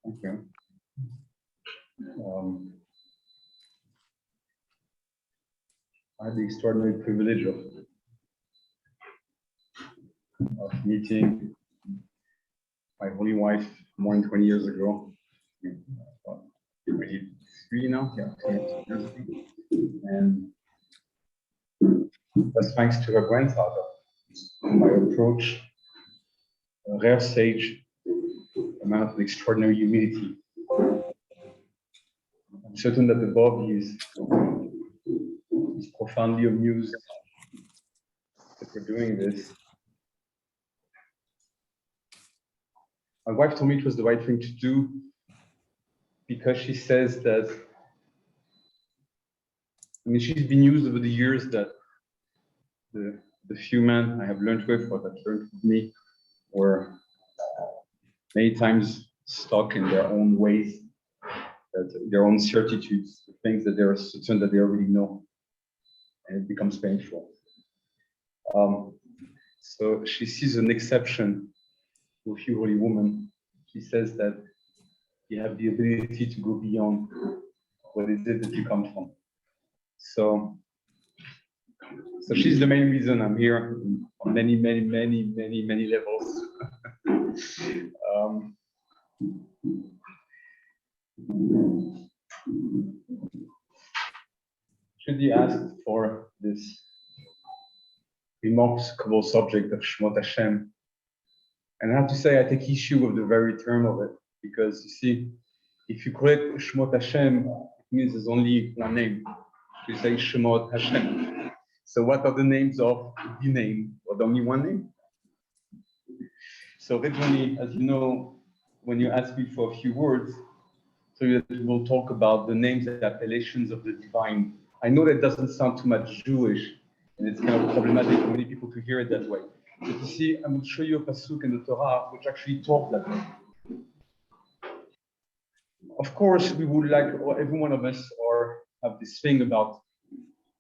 Okay. I had the extraordinary privilege of meeting my holy wife more than 20 years ago. 23 now, yeah, 22 years ago. And that's thanks to her grandfather. My approach, a rare sage, a man of extraordinary humility. I'm certain that the Bob is profoundly amused that we're doing this. My wife told me it was the right thing to do because she says that, I mean, she's been used over the years that the few men I have learned with or that learned with me were many times stuck in their own ways, that their own certitudes, the things that they're certain that they already know, and it becomes painful. So she sees an exception with you, holy woman. She says that you have the ability to go beyond what is it that you come from. So she's the main reason I'm here on many levels. Judy asked for this remarkable subject of Shemot Hashem. And I have to say, I take issue with the very term of it, because you see, if you call it Shemot Hashem, it means there's only one name. You say Shemot Hashem. So what are the names of the name, or only one name? So originally, as you know, when you ask me for a few words, so we will talk about the names and appellations of the divine. I know that doesn't sound too much Jewish, and it's kind of problematic for many people to hear it that way. But you see, I'm going to show you a pasuk in the Torah which actually talks that way. Of course, we would like, or every one of us, or have this thing about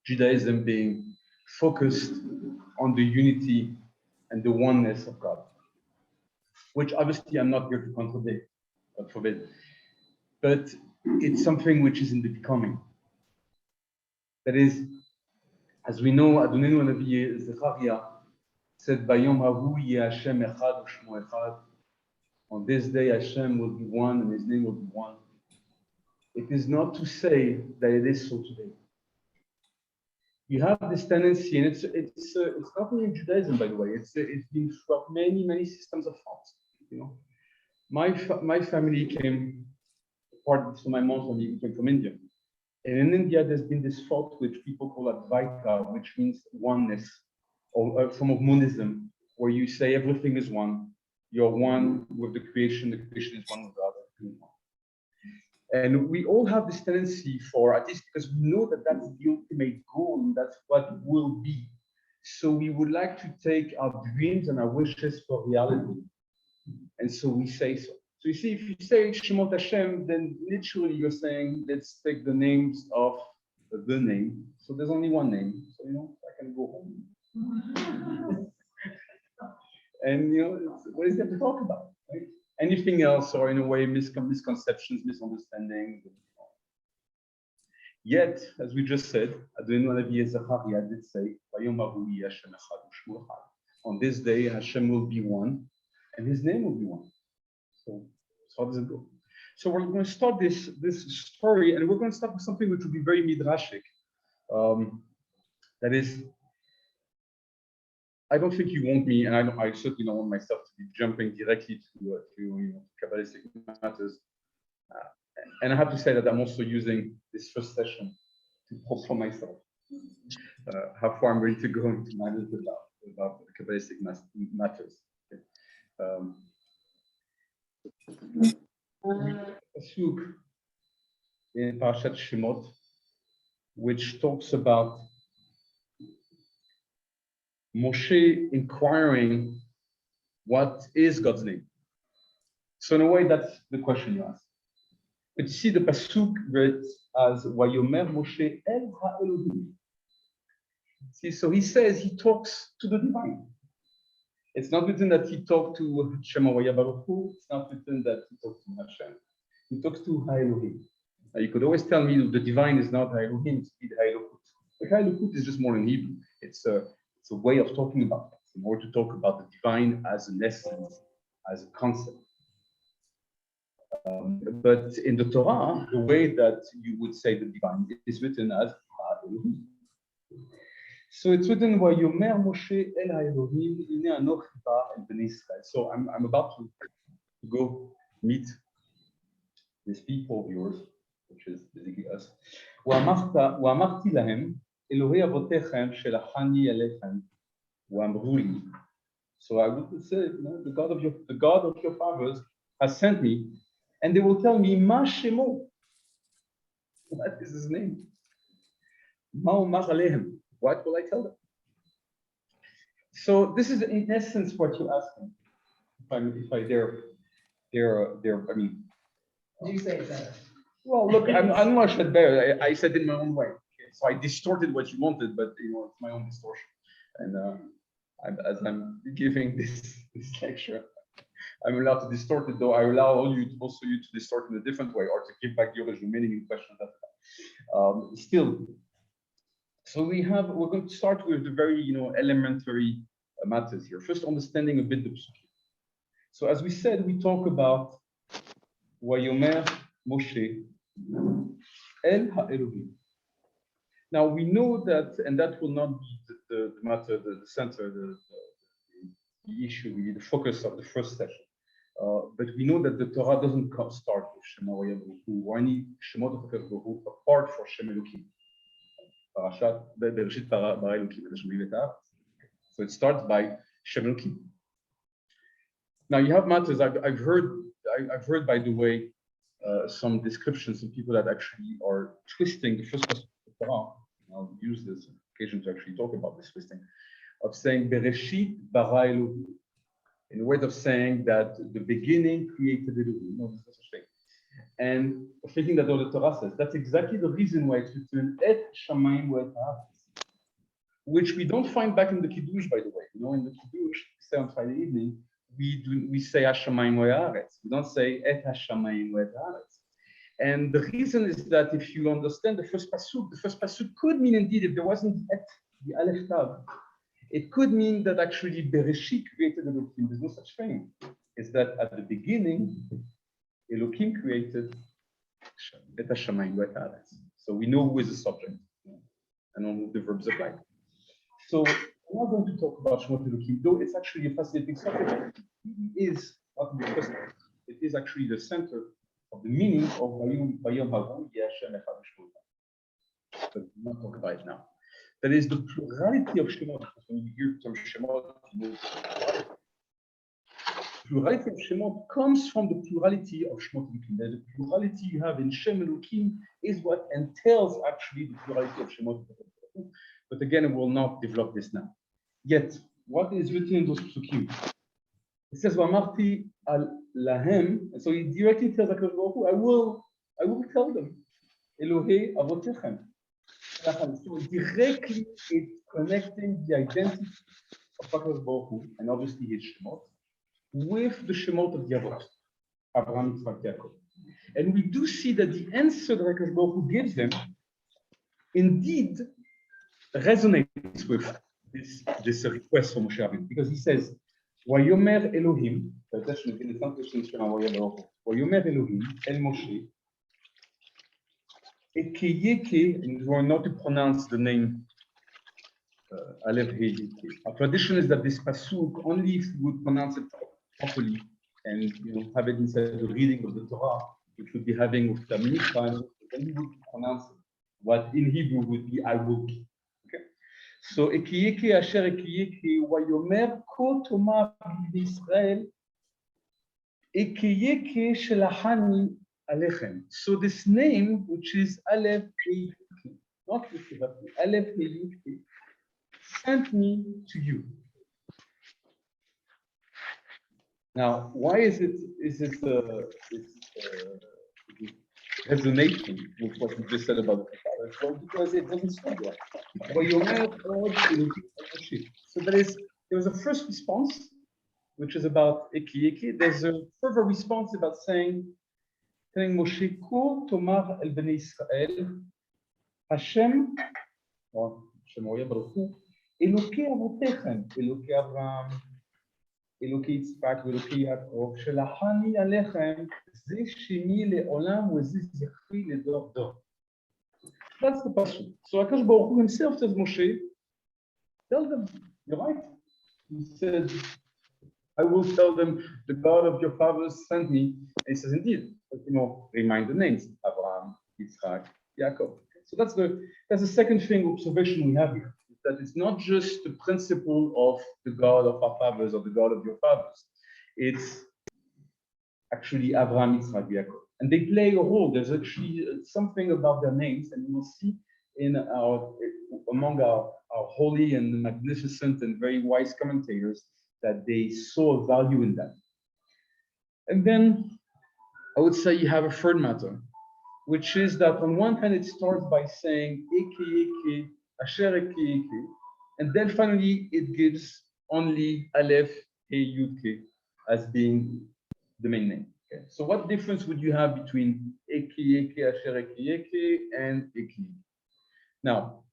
Judaism being focused on the unity and the oneness of God, which obviously I'm not here to contradict, God forbid. But it's something which is in the becoming. That is, as we know, Adonenu Navi Zechariah said, "Bayom hahu yeh Hashem echad u'shmo echad." On this day, Hashem will be one and His name will be one. It is not to say that it is so today. You have this tendency, and it's not only in Judaism, by the way. It's been throughout many systems of thought. You know, my family came. Part from my mom's family came from India, and in India there's been this thought which people call Advaita, which means oneness, or a form of monism, where you say everything is one. You're one with the creation is one with the other. And we all have this tendency for, at least because we know that that's the ultimate goal, and that's what will be. So we would like to take our dreams and our wishes for reality, and so we say so. So you see, if you say Shemot Hashem, then literally you're saying, let's take the names of the name. So there's only one name. So, you know, I can go home. And, you know, what is there to talk about, right? Anything else, or in a way, misconceptions, misunderstandings. Yet, as we just said, Adonenu Navi Zechariah did say, "Bayom hahu yeh Hashem echad u'shmo echad." On this day, Hashem will be one, and His name will be one. So how does it go? So we're going to start this story, and we're going to start with something which will be very midrashic. That is, I don't think you want me, and I certainly don't want myself to be jumping directly to you know, Kabbalistic matters. And I have to say that I'm also using this first session to prove for myself how far I'm ready to go into matters about Kabbalistic matters. Okay. Pasuk in Parashat Shemot, which talks about Moshe inquiring what is God's name. So in a way, that's the question you ask. But you see, the pasuk reads as Vayomer Moshe El HaElohim. See, so he says he talks to the divine. It's not written that he talked to Shema Baruch Hu. It's not written that he talks to Hashem. He talks to Ha'elohim. Now, you could always tell me the divine is not Ha'elohim, it's Ha'elokut. The Ha'elokut is just more in Hebrew. It's a way of talking about it, in order to talk about the divine as an essence, as a concept. But in the Torah, the way that you would say the divine is written as Ha'elohim. So it's written, "Vayomer Moshe el Ha'elohim, hine anochi ba el bnei Israel." So I'm about to go meet these people of yours, which is basically us. "U'amarti lahem, Elohei avotechem shelachani elechem, u'amru li." So I would say, the God of your fathers has sent me, and they will tell me, "Ma shemo." What is his name? "Ma omar alehem." What will I tell them? So this is in essence what you ask them. If I dare, I mean. You say it better. Well, look, I'm not sure better. I said it in my own way. Okay? So I distorted what you wanted, but it's my own distortion. And as I'm giving this lecture, I'm allowed to distort it, though I allow you to distort in a different way, or to give back the original meaning in questions. Still. So we're going to start with the very, elementary matters here. First, understanding a bit the psukim. So as we said, we talk about Vayomer Moshe El Ha'elohim. Now we know that, and that will not be the matter, the center, the issue, really the focus of the first session. But we know that the Torah doesn't start with Shema Baruch Hu or any Shemot of Baruch Hu apart from Shem Elokim. So it starts by Shem Elokim. Now you have matters. I've heard, by the way, some descriptions of people that actually are twisting the first passage of the Torah. I'll use this occasion to actually talk about this twisting of saying Bereshit bara Elohim, in a way of saying that the beginning created Elohim. No, there's no such thing. And thinking that all the Torah says, that's exactly the reason why it's written Et Shamayim Ve'et Haaretz, which we don't find back in the Kiddush, by the way. In the Kiddush, say on Friday evening, we say Hashamayim Ve'aretz. We don't say Et Hashamayim Ve'et Haaretz. And the reason is that if you understand the first pasuk could mean indeed, if there wasn't Et, the Aleph Tav, it could mean that actually Bereshit created Elohim. There's no such thing. It's that at the beginning, Elohim created Et Hashamayim Ve'et Haaretz. So we know who is the subject and all the verbs apply. So we're not going to talk about Shemot Elohim, though it's actually a fascinating subject. It is not the first. It is actually the center of the meaning of Vayom Havu Yashem Echad Shemot. But we'll not talk about it now. That is the plurality of Shemot. When you hear the term Shemot, plurality of Shemot comes from the plurality of Shemot Elokim. The plurality you have in Shem Elokim is what entails actually the plurality of Shemot Elokim. But again, we will not develop this now. Yet, what is written in those psukim? It says, "V'amarti al lahem," and so he directly tells HaKadosh Baruch Hu, I will tell them, Elohei avotechem. So directly it's connecting the identity of HaKadosh Baruch Hu, and obviously his Shemot, with the Shemot of the Avot, Abraham, Yitzchak, Yaakov. And we do see that the answer that HaKadosh Baruch Hu gives them indeed resonates with this request from Moshe Rabbeinu, because he says, "Vayomer Elohim," Vayomer Elohim El Moshe, Ekeyeke, and we're not to pronounce the name Aleph Heyeke. Our tradition is that this pasuk, only if you would pronounce it properly and have it inside the reading of the Torah, which would be having with the Mincha, then you would pronounce it. What in Hebrew would be I will be. Okay? So Ekiyeke Asher Ekiyeke Vayomer Ko Tomar B'Yisrael Ekiyeke Shelachani Alechem. So this name, which is Aleph Heyeke, not Aleph Heyeke, sent me to you. Now, why is it resonating with what you just said about the father? Well, because it doesn't stop there. So there was a first response, which is about Eki. There's a further response about telling Moshe, Kur Tomar El Bnei Israel, Hashem, or Hashem Baruch Hu, Elokei Avotechem, Elokei Avraham, Elokei Yitzchak, Elokei Yaakov, Shelachani Alechem, Ze Shemi Le'olam, Ze Zechri Ledor Dor. That's the pasuk. So Akash Baruch Hu himself tells Moshe, tell them, you're right. He said, I will tell them, the God of your fathers sent me. And he says, indeed, but, remind the names, Abraham, Yitzchak, Yaakov. So that's the second thing, observation we have here, is that it's not just the principle of the God of our fathers or the God of your fathers. It's actually Abraham, Yitzchak, Yaakov. And they play a role. There's actually something about their names, and you will see among our holy and magnificent and very wise commentators that they saw a value in that. And then I would say you have a third matter, which is that on one hand it starts by saying Eke Eke, Asher Eke Eke, and then finally it gives only Aleph He Yud Ke as being the main name. Okay. So what difference would you have between Eke Eke, Asher Eke Eke, and Eke? Now,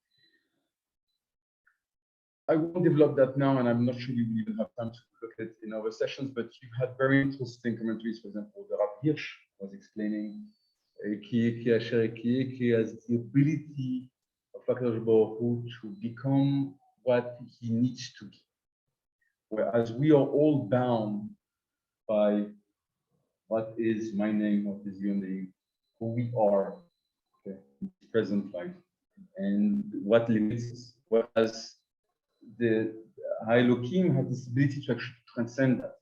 I won't develop that now, and I'm not sure you will even have time to look at it in our sessions, but you had very interesting commentaries. For example, the Rabbi Hirsch was explaining Eki Eki Asher Eki Eki as the ability of HaKadosh Baruch Hu to become what he needs to be. Whereas we are all bound by what is my name, what is your name, who we are, okay, in the present life, and what limits us. Whereas the Elohim has this ability to actually transcend that.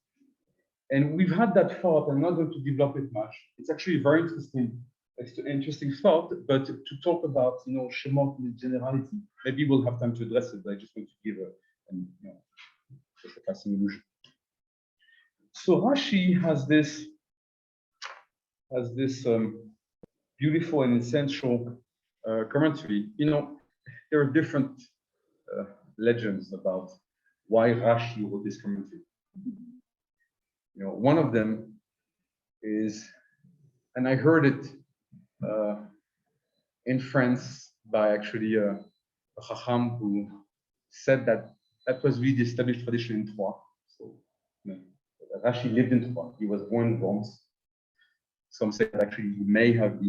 And we've had that thought. I'm not going to develop it much. It's actually a very interesting thought, but to talk about, Shemot in generality, maybe we'll have time to address it, but I just want to give just a passing illusion. So Rashi has this beautiful and essential commentary. There are different legends about why Rashi wrote this commentary. One of them is, and I heard it in France by actually a Chacham who said that was really the established tradition in Troyes. So Rashi lived in Troyes. He was born in Worms. Some say that actually he may have,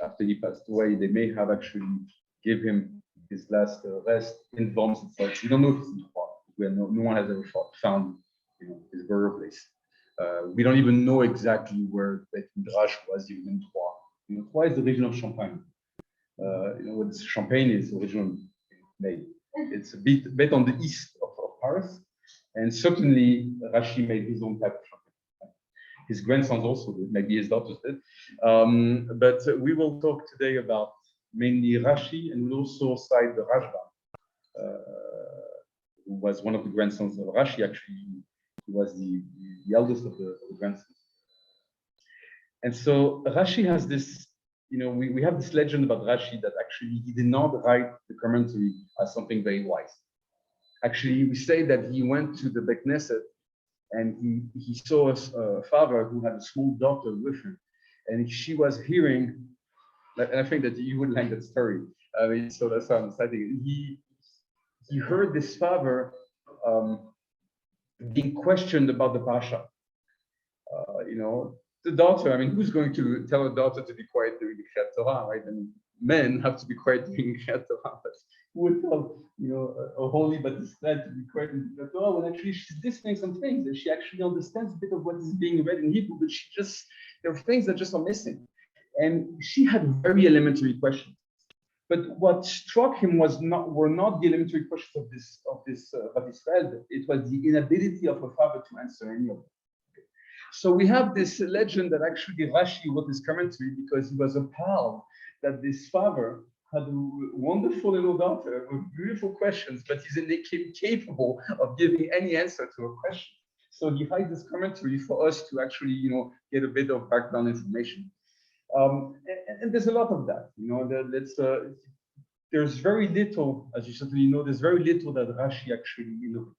after he passed away, they may have actually give him his last rest in Worms itself. We don't know if it's in Troyes. No one has ever found his birthplace. We don't even know exactly where that Medrash was even in Troyes. Troyes is the region of Champagne. What Champagne is originally made. It's a bit on the east of Paris, and certainly Rashi made his own type of champagne. His grandsons also did, maybe his daughters did. But we will talk today about mainly Rashi, and we'll also cite the Rashba, who was one of the grandsons of Rashi. Actually, he was the eldest of the grandsons. And so Rashi has this, we have this legend about Rashi that actually he did not write the commentary as something very wise. Actually, we say that he went to the Beit Knesset and he saw a father who had a small daughter with him, and she was hearing, and I think that you would like that story. So that's how I'm starting. He heard this father being questioned about the Pasha. The daughter, who's going to tell a daughter to be quiet during the Kriyat Torah, right? Men have to be quiet during Kriyat Torah, but who would tell, a holy Batisra to be quiet in Kriyat Torah when actually she's listening some things and she actually understands a bit of what is being read in Hebrew, but there are things that just are missing. And she had very elementary questions. But what struck him were not the elementary questions of this Batisra, it was the inability of her father to answer any of them. So we have this legend that actually Rashi wrote this commentary because he was appalled that this father had a wonderful little daughter with beautiful questions, but he's incapable of giving any answer to a question. So he hides this commentary for us to actually, get a bit of background information. And there's a lot of that, there's very little, as you certainly know, there's very little that Rashi actually innovates.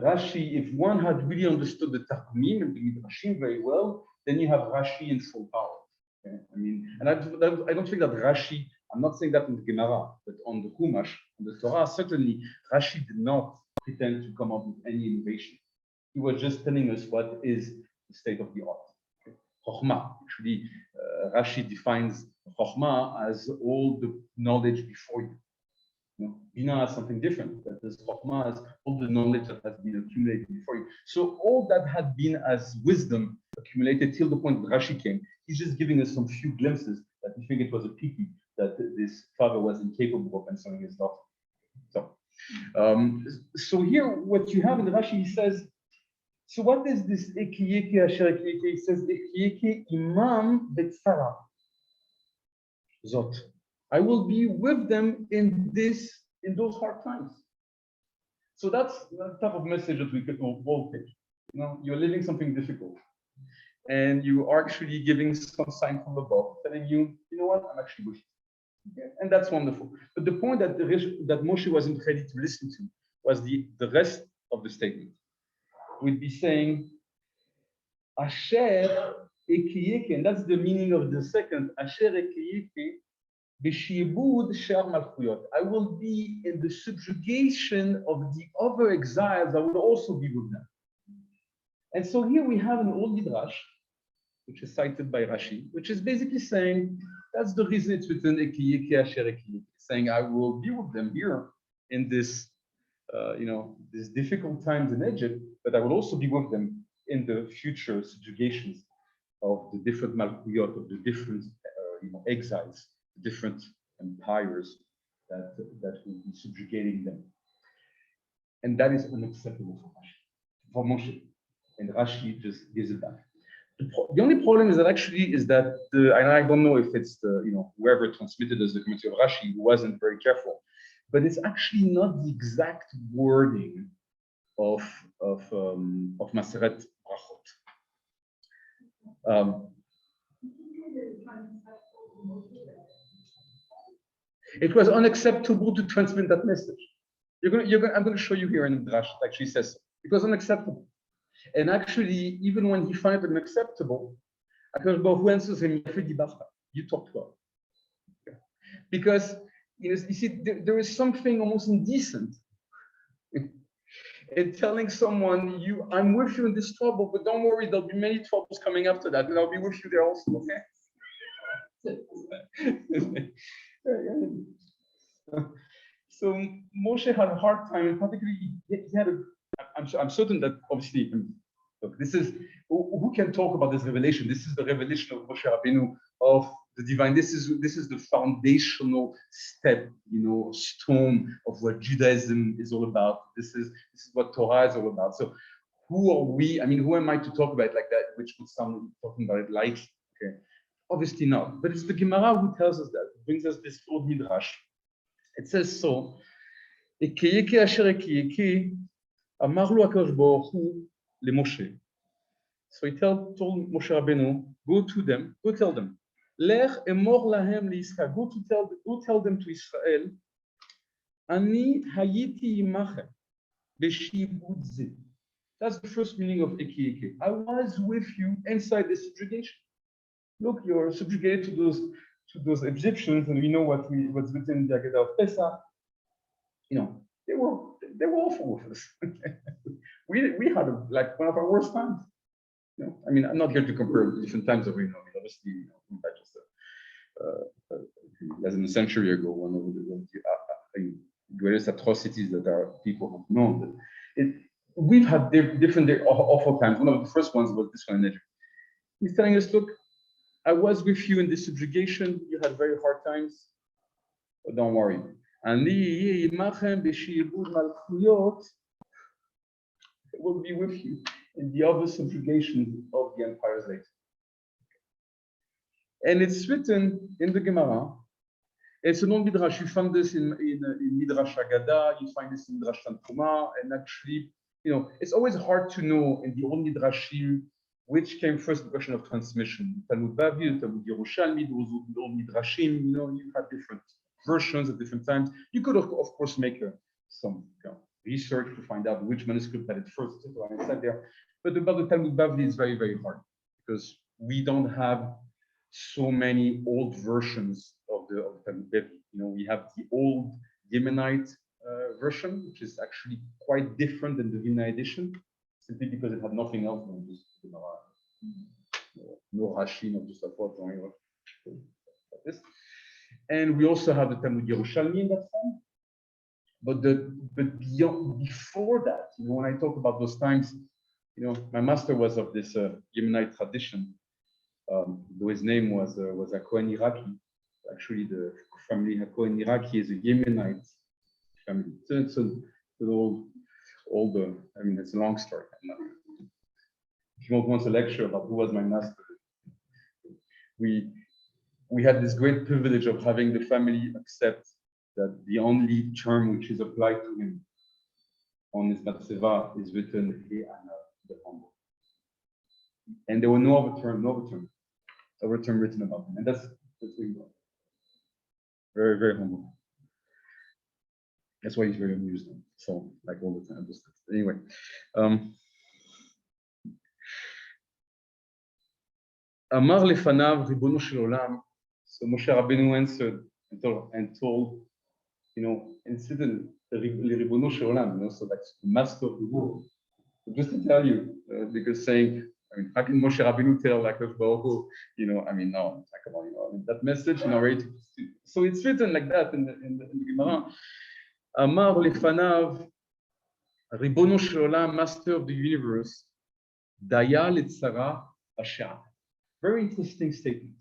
Rashi, if one had really understood the Targumim and the Midrashim very well, then you have Rashi in full power. Okay? And I don't think that Rashi, I'm not saying that in the Gemara, but on the Chumash, on the Torah, certainly Rashi did not pretend to come up with any innovation. He was just telling us what is the state of the art. Okay? Chokhmah, actually, Rashi defines Chokhmah as all the knowledge before you. Bina is something different. That is Chokhmah as all the knowledge that has been accumulated before you. So all that had been as wisdom accumulated till the point that Rashi came. He's just giving us some few glimpses that we think it was a pity that this father was incapable of answering his daughter. So here, what you have in the Rashi, he says, so what is this Ekiyeke Asher Ekiyeke? He says, Ekiyeke Imam Betzara. Zot. I will be with them in those hard times. So that's the type of message that we could all take. You're living something difficult, and you are actually giving some sign from above, telling you, you know what, I'm actually with you. Okay? And that's wonderful. But the point that Moshe wasn't ready to listen to was the rest of the statement. We'd be saying, Asher Ekiyeke, and that's the meaning of the second, Asher Ekiyeke, I will be in the subjugation of the other exiles. I will also be with them. And so here we have an old Midrash, which is cited by Rashi, which is basically saying that's the reason it's written Ekiyeke Asher Ekiyeke, saying I will be with them here in this, these difficult times in Egypt, but I will also be with them in the future subjugations of the different Malchuyot, of the different exiles, different empires that will be subjugating them. And that is unacceptable for Moshe. And Rashi just gives it back. The only problem is that and I don't know if it's whoever transmitted us the commentary of Rashi who wasn't very careful, but it's actually not the exact wording of Maseret Brachot. It was unacceptable to transmit that message. I'm going to show you here in the Medrash. It actually says so. It was unacceptable. And actually, even when he finds it unacceptable, who answers him, you talk to her. Because you see, there is something almost indecent in telling someone, I'm with you in this trouble, but don't worry, there'll be many troubles coming after that, and I'll be with you there also, okay? So Moshe had a hard time, and particularly he had I'm certain that obviously, look, this is who can talk about this revelation. This is the revelation of Moshe Rabbeinu of the divine. This is the foundational step, stone of what Judaism is all about. This is what Torah is all about. So who are we? Who am I to talk about it like that, which would sound talking about it lightly? Okay. Obviously not, but it's the Gemara who tells us that. It brings us this old Midrash. It says so, Ekiyeke Asher Ekiyeke, Amar lo HaKadosh Baruch Hu leMoshe. So he told Moshe Rabbeinu, go tell them, Lech emor lahem liYisrael, go tell them to Israel, Ani hayiti imachem b'shibud zeh. That's the first meaning of Ekiyeke. I was with you inside the subjugation. Look, you're subjugated to those Egyptians, and we know what's written in the Haggadah of Pesach. They were awful with us. we had one of our worst times. I'm not here to compare different times of obviously, less than a century ago, one of the greatest atrocities that our people have known. We've had different awful times. One of the first ones was this one in Egypt. He's telling us, look, I was with you in this subjugation. You had very hard times, but don't worry. Ani will be with you in the other subjugation of the empires later. And it's written in the Gemara. It's an old Midrash. You find this in Midrash Haggadah, you find this in Midrash Tanchuma, and actually it's always hard to know in the old Midrashim which came first, the question of transmission. Talmud Bavli, Talmud Yerushalayim, those old Midrashim, you had different versions at different times. You could, of course, make some research to find out which manuscript had it first, etc. And it's like there. But about the Talmud Bavli is very, very hard because we don't have so many old versions of the Talmud Bavli. We have the old Yemenite version, which is actually quite different than the Vilna edition, simply because it had nothing else than just no Rashi, no Tosafot, or like this. And we also have the Talmud Yerushalayim in that form. But before that, when I talk about those times, my master was of this Yemenite tradition. Though his name was a Kohen Iraqi. Actually, the family Kohen Iraqi is a Yemenite family. So it's an old, it's a long story. If you want a lecture about who was my master, we had this great privilege of having the family accept that the only term which is applied to him on his matzeva is written He Ana the humble, and there were no other term written about him, and that's really well. Very, very humble. That's why he's very amused. So, like all the time. Anyway. Amar lefanav ribono shel olam. So Moshe Rabbeinu answered and told, and said ribono shel olam, so that's the master of the world. So just to tell you, because saying, how can Moshe Rabbeinu tell like Baruch Hu, no, like about that message narrated. So it's written like that in the Gemara. Amar lefanav ribono shel olam, master of the universe, daya litzara b'sha'at. Very interesting statement.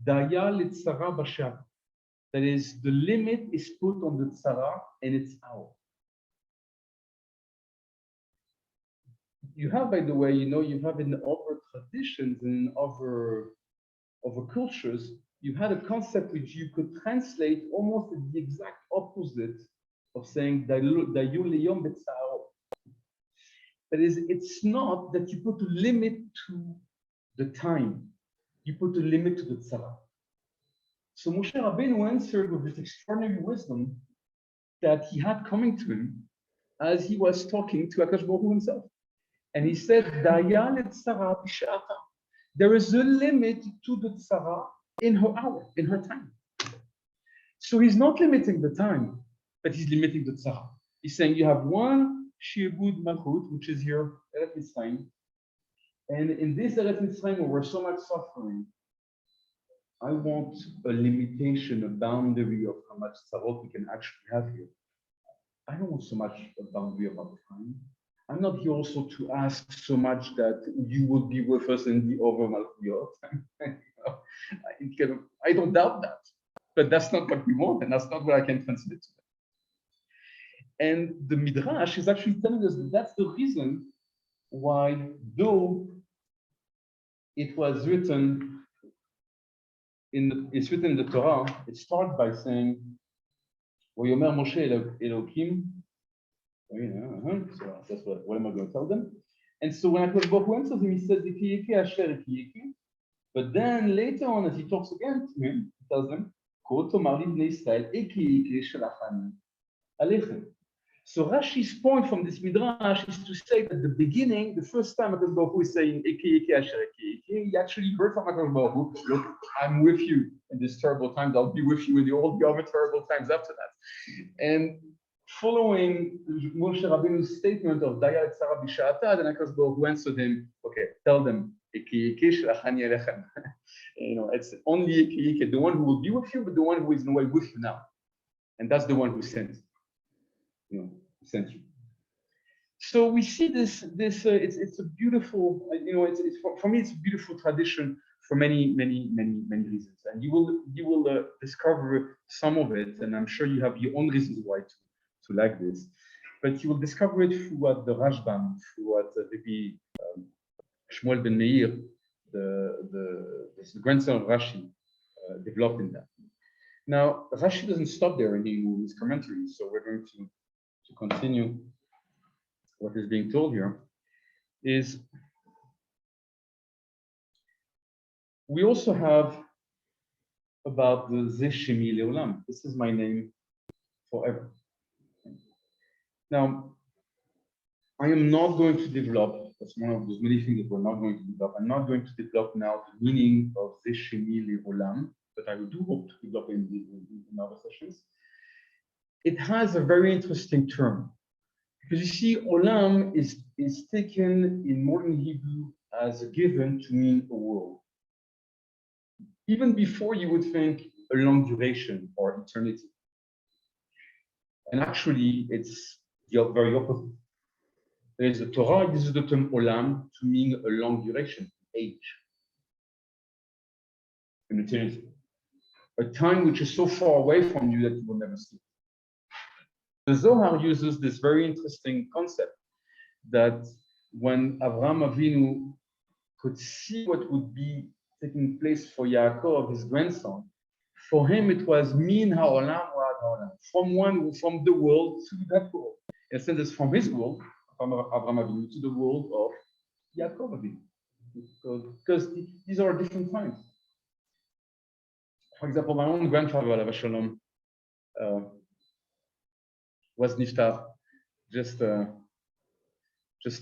Daya litzara b'sha'at. That is, the limit is put on the tzara and its hour. You have, by the way, you have in other traditions and other cultures, you had a concept which you could translate almost the exact opposite of saying dayu liyom b'tzaro. That is, it's not that you put a limit to the time, you put a limit to the tzara. So Moshe Rabbeinu answered with this extraordinary wisdom that he had coming to him as he was talking to Akash Baruch Hu himself. And he said, Daya litzara b'sha'ata. There is a limit to the tzara in her hour, in her time. So he's not limiting the time, but he's limiting the tzara. He's saying you have one shi'bud malchut, which is here, Eretz Mitzrayim. And in this Eretz Mitzrayim, where we're so much suffering, I want a limitation, a boundary of how much tzarot we can actually have here. I don't want so much a boundary about time. I'm not here also to ask so much that you will be with us in the over Malchuyot. I don't doubt that, but that's not what we want, and that's not what I can translate to them. And the Midrash is actually telling us that that's the reason why, though it was written in the Torah, it starts by saying, "Vayomer Moshe Elokim." So that's what am I going to tell them? And so when Akash Baruch Hu answers him, he says, "Eki eki asher eki eki." But then later on, as he talks again to him, he tells them, "Ko tomar li bnei Yisrael eki eki shelachani alechem." So Rashi's point from this midrash is to say that the beginning, the first time Akash Baruch Hu is saying "Eki eki asher eki eki," he actually heard from Akash Baruch Hu, "Look, I'm with you in these terrible times. I'll be with you in all the other terrible times after that." And following Moshe Rabbeinu's statement of Daya Litzara b'sha'ata, then Akash Baruch Hu answered him, "Okay, tell them Eki eki shelachani alechem." It's only Eki eki, the one who will be with you, but the one who is in a way with you now, and that's the one who sent. Sent you. So we see this. It's a beautiful. It's for me. It's a beautiful tradition for many reasons, and you will discover some of it, and I'm sure you have your own reasons why to like this, but you will discover it through what the Rashbam, through what Rabbi Shmuel ben Meir, the grandson of Rashi, developed in that. Now Rashi doesn't stop there in his commentary, so we're going to continue what is being told here is we also have about the Zeshimi Leolam. This is my name forever. Now, I am not going to develop, that's one of those many things that we're not going to develop. I'm not going to develop now the meaning of Zeshimi Leolam, but I do hope to develop in other sessions. It has a very interesting term. Because you see, olam is taken in modern Hebrew as a given to mean a world. Even before you would think a long duration or eternity. And actually, it's the very opposite. There is the Torah uses the term olam to mean a long duration, age, an eternity. A time which is so far away from you that you will never see it. The Zohar uses this very interesting concept that when Avraham Avinu could see what would be taking place for Yaakov, his grandson, for him it was min ha'olam wa ad ha'olam, from the world to that world. In a sense, it's from his world, from Avraham Avinu, to the world of Yaakov Avinu, because these are different times. For example, my own grandfather, Alav Shalom, was niftar just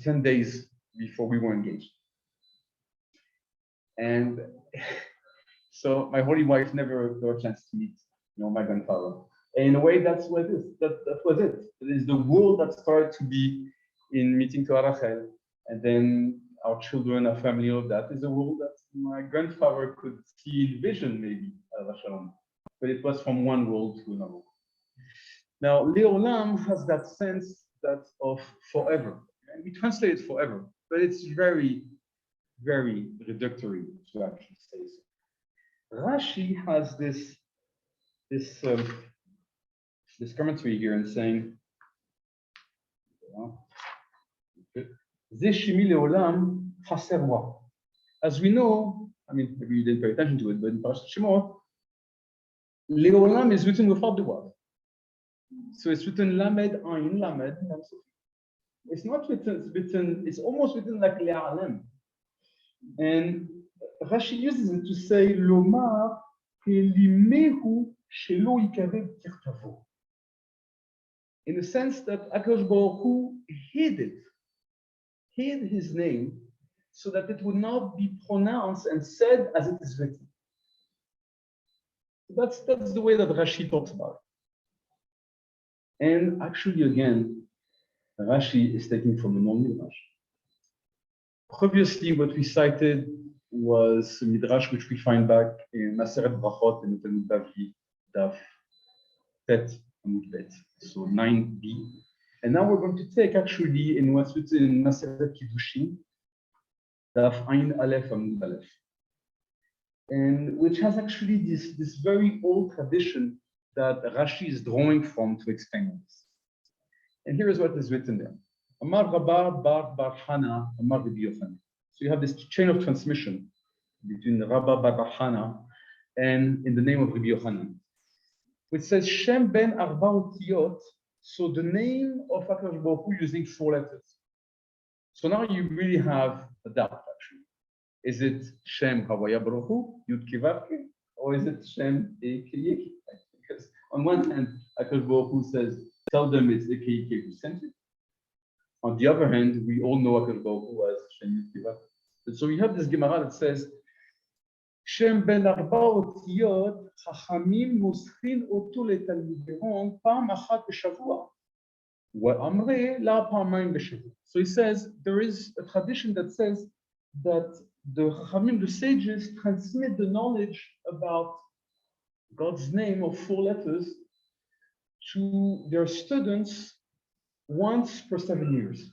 10 days before we were engaged. And so my holy wife never got a chance to meet, my grandfather. And in a way, that's what it is. That was it. It is the world that started to be in meeting to Rachel, and then our children, our family, all of that is a world that my grandfather could see in vision, maybe, but it was from one world to another. Now, Leolam has that sense of forever. And we translate it forever, but it's very, very reductory to actually say so. Rashi has this commentary here and saying, Zeshimi Leolam Chaserwa. As we know, maybe you didn't pay attention to it, but in Parashat Shemot, Leolam is written without the word. So it's written Lamed Ayin Lamed. It's not written, it's almost written like Le'alem. And Rashi uses it to say Lomar Kelimehu Shelo Ikarev Tirtavo. In the sense that Akadosh Baruch Hu hid his name so that it would not be pronounced and said as it is written. That's the way that Rashi talks about it. And actually, again, Rashi is taking from a non-Midrash. Previously, what we cited was a Midrash which we find back in Maseret Brachot in the Talmud Bavli, Daf Tet Amud Bet, so 9b. And now we're going to take actually in what's written in Maseret Kiddushin, Daf Ayin Aleph Amud Aleph, and which has actually this very old tradition that Rashi is drawing from to explain this. And here is what is written there. Amar Rabba Bar Hana, Amar Rabbi Yochanan. So you have this chain of transmission between Rabba Bar Hana and in the name of Rabbi Yochanan, which says Shem ben Arba Utiyot. So the name of Akadosh Baruch Hu using 4 letters. So now you really have a doubt actually. Is it Shem Havaya Baruch Hu, Yud Kivavke, or is it Shem Ekeyeki? Because on one hand, Akadosh Baruch Hu says, tell them it's Ekeyeki who sent it. On the other hand, we all know Akadosh Baruch Hu as Shem Yud Kivavke. So we have this Gemara that says, Shem ben Arba Otiyot, Chachamim Moschin Oto Letalmidehon, Pam Achat B'Shavua. Wa'amre La Pa'amayim B'Shavua. So he says, there is a tradition that says that the Chachamim, the sages, transmit the knowledge about God's name of 4 letters to their students once per 7 years.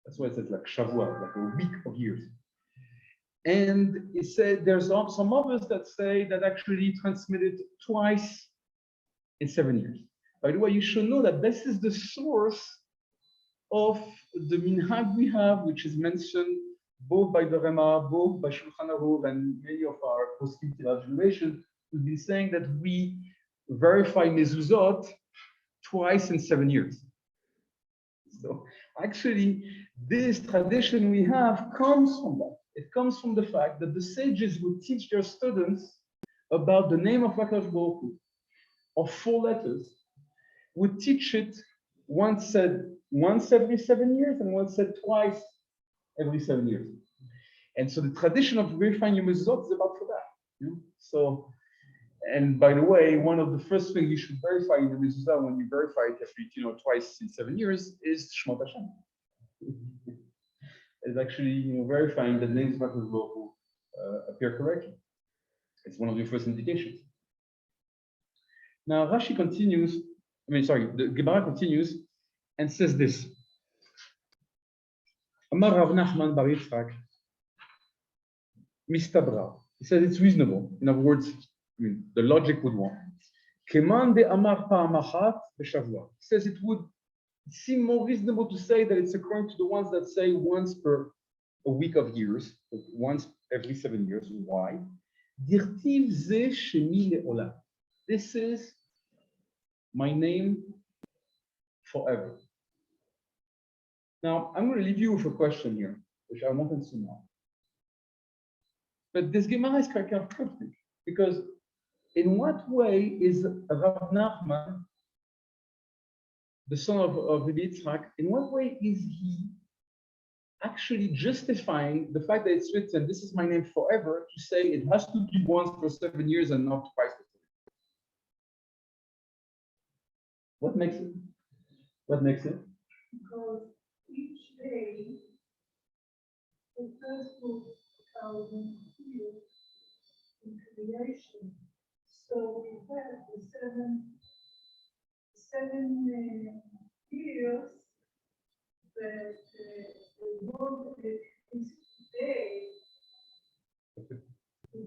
That's why it says like Shavua, like a week of years. And it said there's some others that say that actually transmitted twice in 7 years. By the way, you should know that this is the source of the minhag we have, which is mentioned both by the Rema, both by Shulchan Aruch, and many of our poskim generations will be saying that we verify mezuzot twice in 7 years. So actually, this tradition we have comes from that. It comes from the fact that the sages would teach their students about the name of Rechov Yerushalayim, of 4 letters, would teach it once said once every 7 years and once said twice every 7 years. And so the tradition of verifying your mezuzot is about for that. You know? So, and by the way, one of the first things you should verify in the mezuzah when you verify it every, twice in 7 years is Shmot Hashem. It's actually verifying that the names of HaKadosh appear correctly. It's one of your first indications. Now Rashi continues, the Gemara continues and says this. Amar Rav Nachman bar Yitzchak mistabra. He says it's reasonable. In other words, the logic would want. Keman de amar pa'amachat b'shavua. He says it would seem more reasonable to say that it's according to the ones that say once per a week of years, once every 7 years. Why? Dirtiv ze shemi le'olam. This is my name forever. Now, I'm going to leave you with a question here, which I won't answer now. But this Gemara is kind of cryptic, because in what way is Rav Nachman, the son of Rabbi Yitzchak, in what way is he actually justifying the fact that it's written, this is my name forever, to say it has to be once for 7 years and not twice for 7 years? What makes it? What makes it? Because each day refers to 1,000 years in creation. So we have the seven years that the world is today. We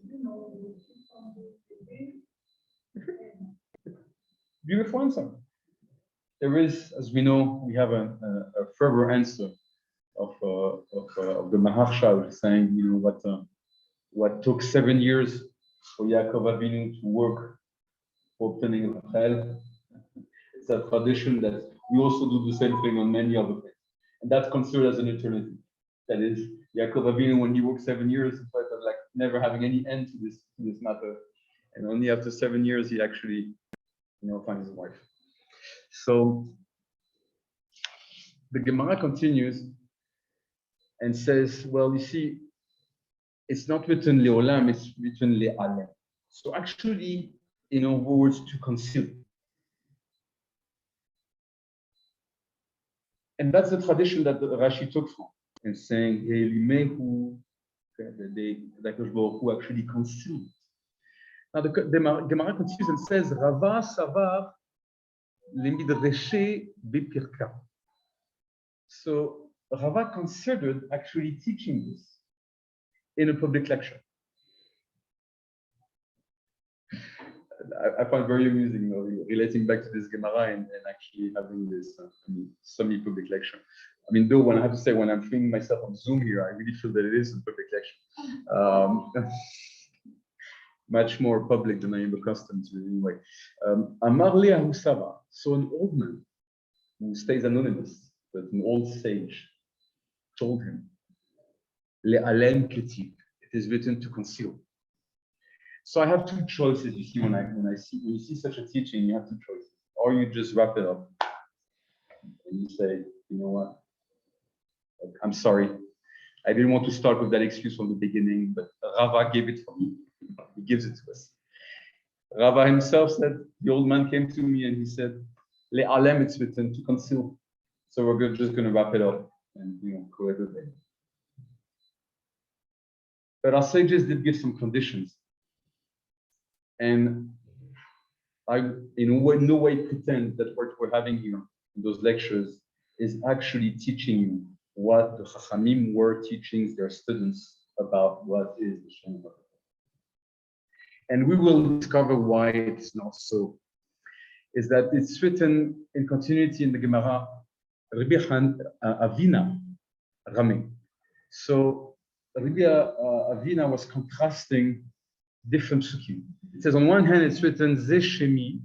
keep on living. Beautiful answer. There is, as we know, we have a further answer of the Maharsha saying, what took 7 years for Yaakov Avinu to work for obtaining Rachel. It's a tradition that we also do the same thing on many other things, and that's considered as an eternity. That is, Yaakov Avinu, when he worked 7 years, it's like never having any end to this matter, and only after 7 years he actually, finds his wife. So the Gemara continues and says, well, you see, it's not written le'olam, it's written le'alem. So actually, in other words, to conceal. And that's the tradition that Rashi took from, and saying, Yermiyahu, that who actually concealed. Now the Gemara continues and says, Rava savar lemidreshe bepirka. So Rava considered actually teaching this in a public lecture. I find very amusing, relating back to this Gemara and actually having this semi-public lecture. Though when I have to say, when I'm filming myself on Zoom here, I really feel that it is a public lecture. Much more public than I am accustomed to anyway. Amar le Ahusava, so an old man who stays anonymous, but an old sage, told him, le'alem ketiv, it is written to conceal. So I have 2 choices. You see, when you see such a teaching, you have 2 choices. Or you just wrap it up and you say, you know what? I'm sorry. I didn't want to start with that excuse from the beginning, but Rava gave it for me. He gives it to us. Rava himself said, the old man came to me and he said, le'alem, it's written to conceal. So we're just going to wrap it up and call it a day. But our sages did give some conditions. And I, in no way pretend that what we're having here in those lectures is actually teaching you what the Chachamim were teaching their students about what is the Shem HaKadosh. And we will discover why it's not so. Is that it's written in continuity in the Gemara, Rabbi Avina Rame. So Rabbi Avina was contrasting different psukim. It says on one hand it's written Ze Shemi,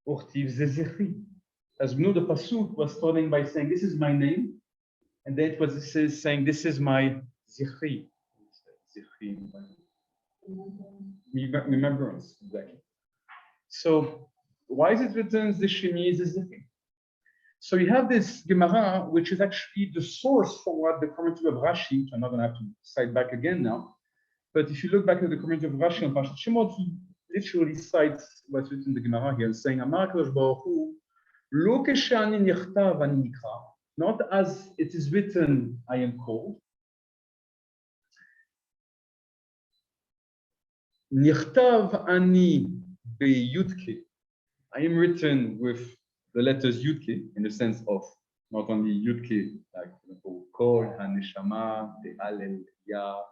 Ortiv Ze Zechi. As we know, the pasuk was starting by saying, "This is my name," and then it was saying, "This is my zichri." Remembrance, exactly. So why is it written Zishimi is Zikri? So you have this Gemara, which is actually the source for what the commentary of Rashi, which I'm not going to have to cite back again now, but if you look back at the commentary of Rashi on Parashat Shemot, he literally cites what's written in the Gemara here, saying, Amar Kadosh Baruch Hu, Lo keshani nichtav ani nikra, not as it is written, I am called. Nichtav ani beyudke. I am written with the letters Yudke in the sense of not only Yudke, like Kol, Haneshama, the Alel, Ya,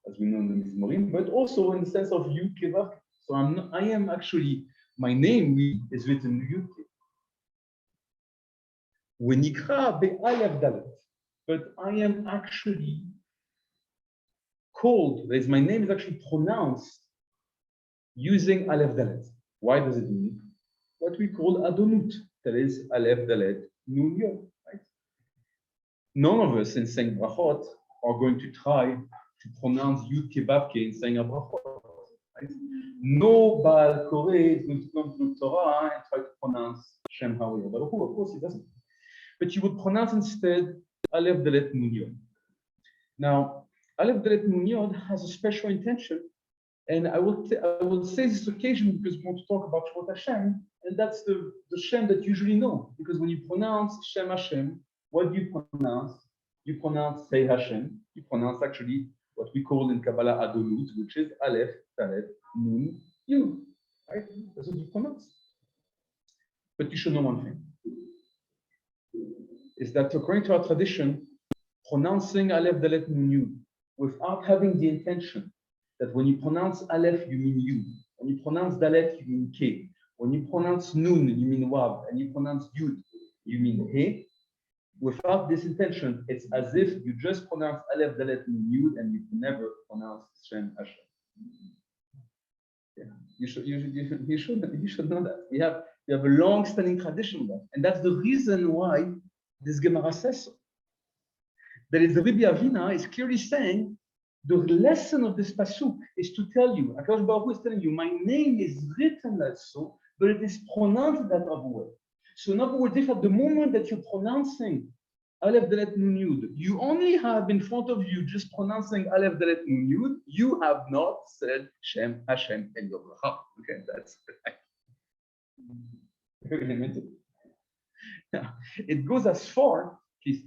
as we know in the Mizmorim, but also in the sense of Yudke Vavke. So I am actually, my name is written Yudke. Wenikra be'alev dalet, but I am actually called, that is, my name is actually pronounced using Aleph Dalet. Why does it mean? What we call Adonut, that is Aleph Dalet Nun Yod. Right? None of us in saying brachot are going to try to pronounce Yud Kebavke in saying a brachot. Right? No Baal Koreh is going to come to the Torah and try to pronounce Shem Hawayah Baruch Hu. Of course, he doesn't. But you would pronounce instead Aleph Dalet Nun Yod. Now, Aleph Dalet Nun Yod has a special intention. And I will say this occasion because we want to talk about Shemot Hashem, and that's the Shem that you usually know. Because when you pronounce Shem Hashem, what do you pronounce? You pronounce Sei Hashem. You pronounce actually what we call in Kabbalah Adonut, which is Aleph, Talet, Nun, Yud. Right? That's what you pronounce. But you should know one thing. Is that according to our tradition, pronouncing Aleph, Dalet, Nun, Yud, without having the intention that when you pronounce Aleph, you mean Yud. When you pronounce Dalet, you mean K. When you pronounce Nun, you mean Wav. And you pronounce Yud, you mean He. Without this intention, it's as if you just pronounce Aleph, Dalet, Nun, Yud, and you never pronounce Shem Hashem. Yeah. You should know that. We have a long-standing tradition of that. And that's the reason why this Gemara says so. That is, the Rabbi Avina is clearly saying, the lesson of this pasuk is to tell you, HaKadosh Baruch Hu is telling you, my name is written that so, but it is pronounced that other way. So in other words, if at the moment that you're pronouncing Aleph Dalet Nun Yud, you only have in front of you just pronouncing Aleph Dalet Nun Yud, you have not said Shem Hashem El Yobracha. Okay, that's very limited. Now, it goes as far, please.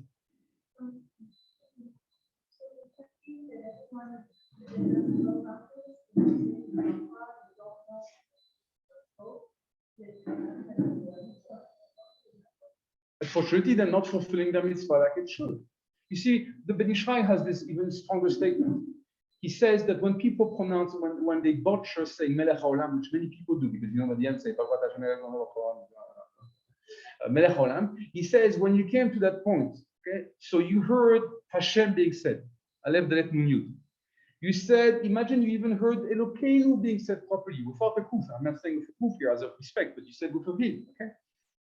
Unfortunately, they're not fulfilling the mitzvah like it should. You see, the Ben Ishai has this even stronger statement. He says that when people pronounce, when they butcher saying Melech HaOlam, which many people do, because you know at the end say Melech HaOlam, he says when you came to that point, okay, so you heard Hashem being said, Aleph Dalet Nun Yud. You said, imagine you even heard Elokeinu being said properly, without a kuf. I'm not saying with a kuf here as a respect, but you said with a vil, okay?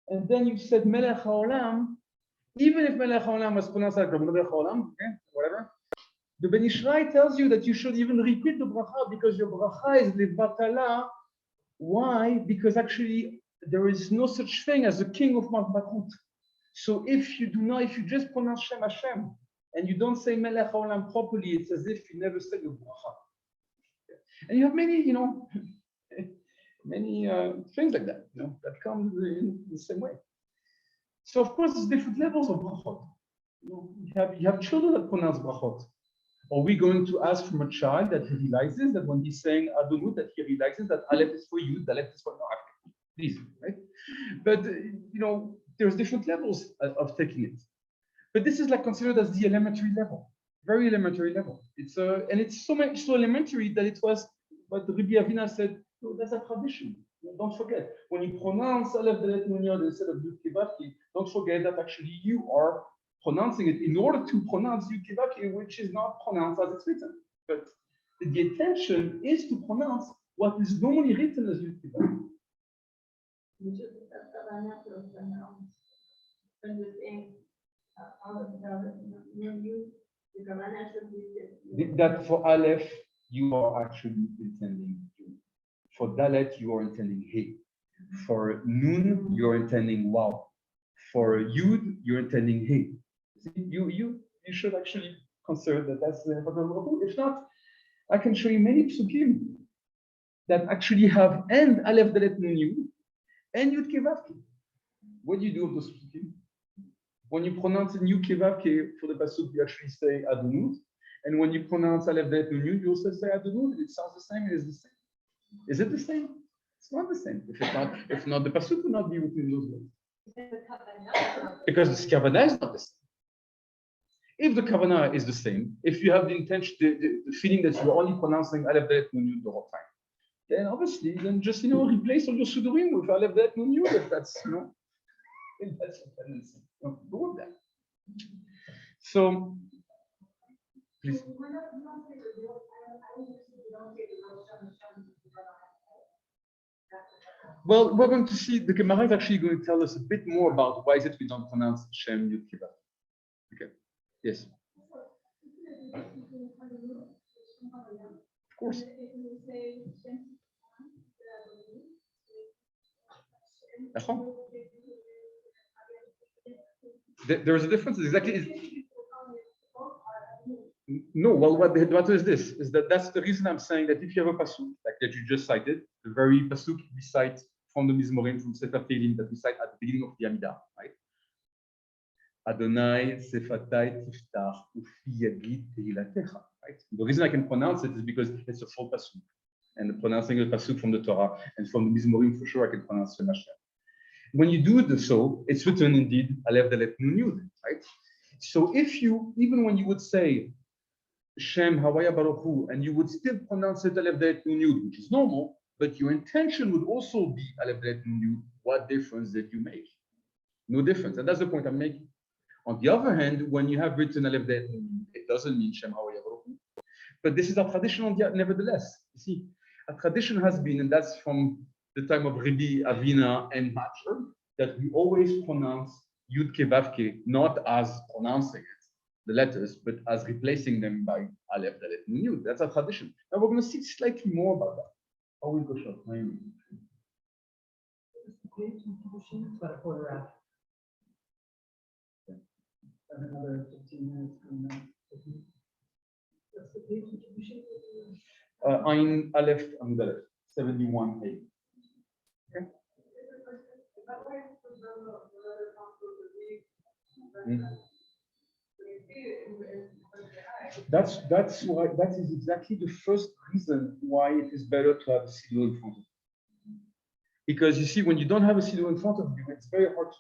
And then you said Melech HaOlam, even if Melech HaOlam was pronounced like Melech HaOlam, okay, whatever. The Ben Ishai tells you that you should even repeat the bracha because your bracha is levatala. Why? Because actually there is no such thing as a king of Malchut. So if you just pronounce Shem Hashem, and you don't say Melech HaOlam properly, it's as if you never said your bracha. And you have many, many things like that, that come in the same way. So of course, there's different levels of brachot. You have children that pronounce brachot. Are we going to ask from a child that he realizes that when he's saying Adonut, that he realizes that Aleph is for you, Dalet is for no? Please, right? But there's different levels of taking it. But this is like considered as the elementary level, very elementary level. It's so elementary that it was what Rabbi Avina said. That's a tradition. Don't forget when you pronounce Aleph Dalet Nun Yod instead of Yud Kevavke, don't forget that actually you are pronouncing it in order to pronounce Yud Kevavke, which is not pronounced as it's written. But the intention is to pronounce what is normally written as Yud Kevavke. That for Aleph, you are actually intending Yud. For Dalet, you are intending He. For Nun, you're intending Wow. For Yud, you're intending He. You should actually consider that that's the If not, I can show you many psukim that actually have and Aleph, Dalet, Nun, Yud, and Yud Kevavke. What do you do with those psukim? When you pronounce a new Kevavke for the pasuk, you actually say Adonut. And when you pronounce Aleph, Dalet, Nun, Yud, you also say Adonut. It sounds the same. It is the same. Is it the same? It's not the same. If not, the pasuk will not be written in those words. Because the kavanah is not the same. If the kavanah is the same, if you have the intention, the feeling that you're only pronouncing Aleph, Dalet, Nun, Yud the whole time, then obviously, then just replace all your sudorim with Aleph, Dalet, Nun, Yud. If that's if that's a tendency. Go with that. So, please. Well, we're going to see, the Gemara is actually going to tell us a bit more about why is it we don't pronounce Shem Yud Kiva. Okay. Yes. Of course. There's a difference. No, well, what is this? Is that's the reason I'm saying that if you have a pasuk like that you just cited, the very pasuk we cite from the Mizmorim, from Sefer Tehillim that we cite at the beginning of the Amidah, right? Adonai sefatai tiftach ufi yagid tehilatecha. Right? The reason I can pronounce it is because it's a full pasuk, and pronouncing a pasuk from the Torah and from the Mizmorim for sure I can pronounce Shem Hashem. When you do it so, it's written indeed Aleph Dalet Nun Yud, right? So if you, even when you would say Shem Havaya Baruch Hu, and you would still pronounce it Aleph Dalet Nun Yud, which is normal, but your intention would also be Aleph Dalet Nun Yud, what difference did you make? No difference, and that's the point I'm making. On the other hand, when you have written Aleph Dalet Nun Yud, it doesn't mean Shem Havaya Baruch Hu. But this is a tradition nevertheless. You see, a tradition has been, and that's from the time of Rabbi Avina and Macher, that we always pronounce Yud Kevavke not as pronouncing it, the letters, but as replacing them by Aleph Dalet Nun Yud. That's a tradition. Now we're going to see slightly more about that. How will go short? About a quarter after. Another 15 minutes from now. What's the page contribution? Ein Aleph Amud 71a. Okay. That's why, that is exactly the first reason why it is better to have a siddur in front of you. Because you see, when you don't have a siddur in front of you, it's very hard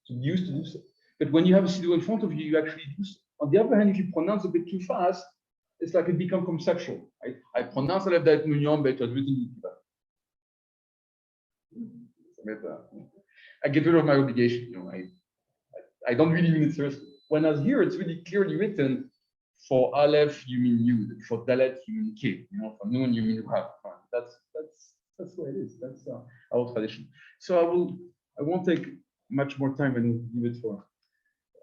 to use to do so. But when you have a siddur in front of you, you actually do so. On the other hand, if you pronounce a bit too fast, it's like it becomes conceptual. Right? I pronounce Aleph Dalet Nun Yud, but it was written I get rid of my obligation. I don't really mean it seriously. When I was here, it's really clearly written. For Aleph, you mean Yud. For Dalet, you mean K. For Nun, you mean Vav. That's what it is. That's our tradition. So I won't take much more time and leave it for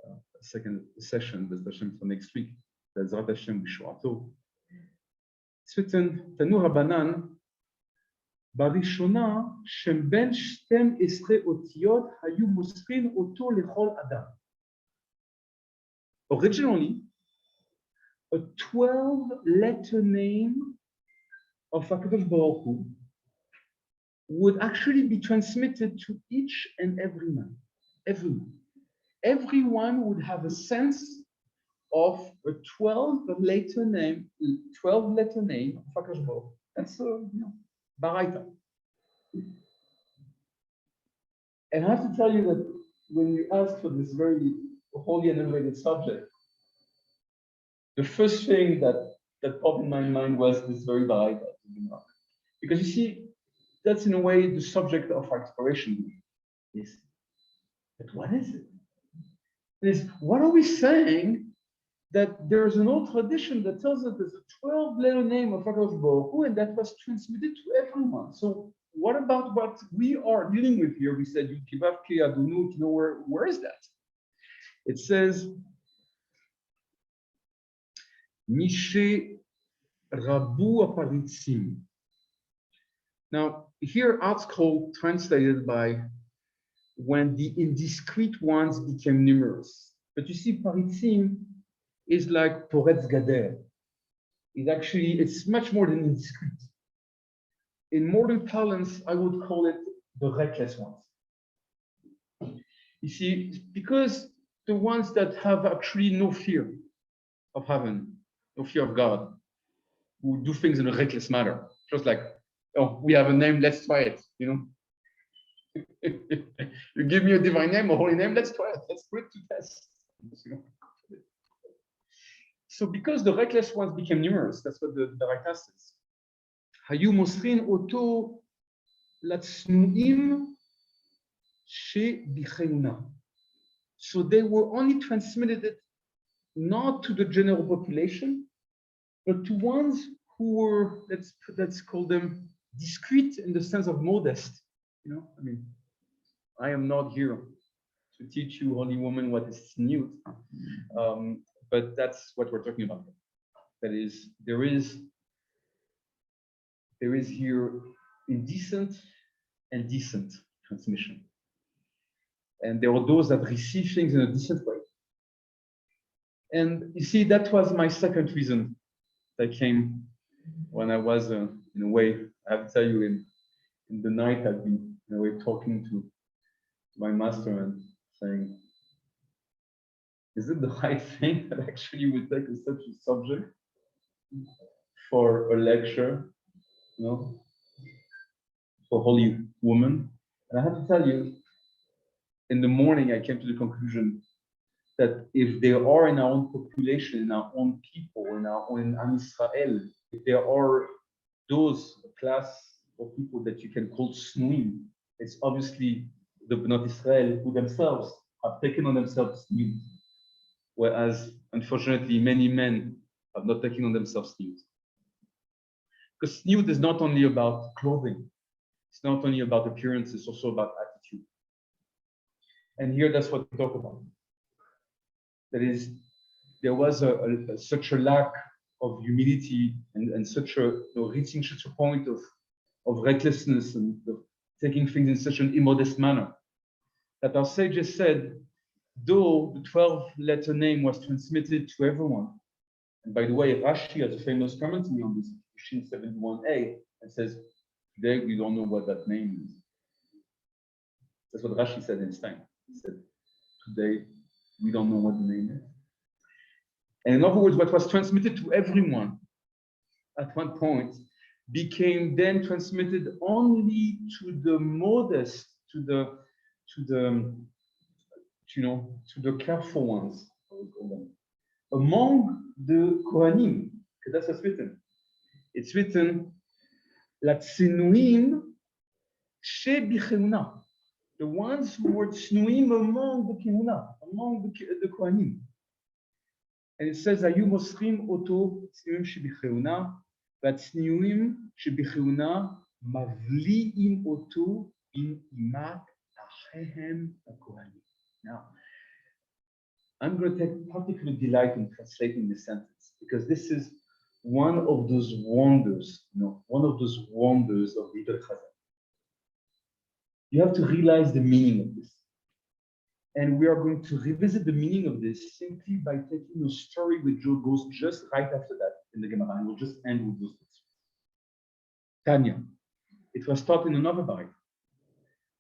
a second session, Hashem, for next week. Bezrat Hashem b'shuato. It's written Tanu Rabbanan barishona shem ben shtem esre otiyot hayu mosrin oto lechol adam. Originally, a 12-letter name of HaKadosh Baruch Hu would actually be transmitted to each and every man. Everyone would have a sense of a 12-letter name of HaKadosh Baruch Hu. That's Baraita. And I have to tell you that when you ask for this very holy and elevated subject, the first thing that popped in my mind was this very Baraita. Because you see, that's in a way the subject of our exploration is. But what is it? What are we saying? That there's an old tradition that tells us there's a 12-letter name of HaKadosh Baruch Hu, and that was transmitted to everyone. So what about what we are dealing with here? We said, where is that? It says, Mishe Rabu Aparitzim. Now, here article translated by when the indiscreet ones became numerous. But you see, Paritzim is like Poretz Gader. It's much more than indiscreet. In modern parlance, I would call it the reckless ones. You see, because the ones that have actually no fear of heaven, no fear of God, who do things in a reckless manner, just like, oh, we have a name, let's try it, you know. You give me a divine name, a holy name, let's try it, let's put it to test. So because the reckless ones became numerous, that's what the Levitas says. Hayu mosrin oto latznuim she bicheuna. So they were only transmitted not to the general population, but to ones who were, let's call them discreet in the sense of modest. You know, I mean, I am not here to teach you, holy woman, what is tzniut, but that's what we're talking about. That is, there is here indecent and decent transmission. And there are those that receive things in a decent way. And you see, that was my second reason that came when I was, in a way, I have to tell you, in the night, I've been, in a way, talking to my master and saying, is it the right thing that actually we take such a subject for a lecture, you know, for holy woman? And I have to tell you, in the morning, I came to the conclusion that if there are in our own population, in our own people, in Am Israel, if there are those class of people that you can call snuim, it's obviously the Bnot Israel who themselves have taken on themselves snuim, whereas unfortunately many men have not taken on themselves snuim. Because snuim is not only about clothing, it's not only about appearance, it's also about attitude. And here that's what we talk about. That is, there was such a lack of humility and such a, reaching such a point of recklessness and of taking things in such an immodest manner that our sages said, though the 12-letter name was transmitted to everyone, and by the way, Rashi has a famous commentary on this, Shin 71a, and says, today we don't know what that name is. That's what Rashi said in his time. He said, today we don't know what the name is. And in other words, what was transmitted to everyone at one point became then transmitted only to the modest, to the careful ones, among the Kohanim, because that's what's written. It's written, Latzinuim she bicheuna, the ones who were tznuim among the kehuna, among the Kohanim. And it says, Ayu moschim oto tznuim she bicheuna, v'tznuim she bicheuna mavliim oto in imat achehem hakohanim. Now, I'm going to take particular delight in translating this sentence because this is one of those wonders, one of those wonders of the Chazal. You have to realize the meaning of this. And we are going to revisit the meaning of this simply by taking a story which goes just right after that in the Gemara, and we'll just end with those words. Tanya, it was taught in another Bible.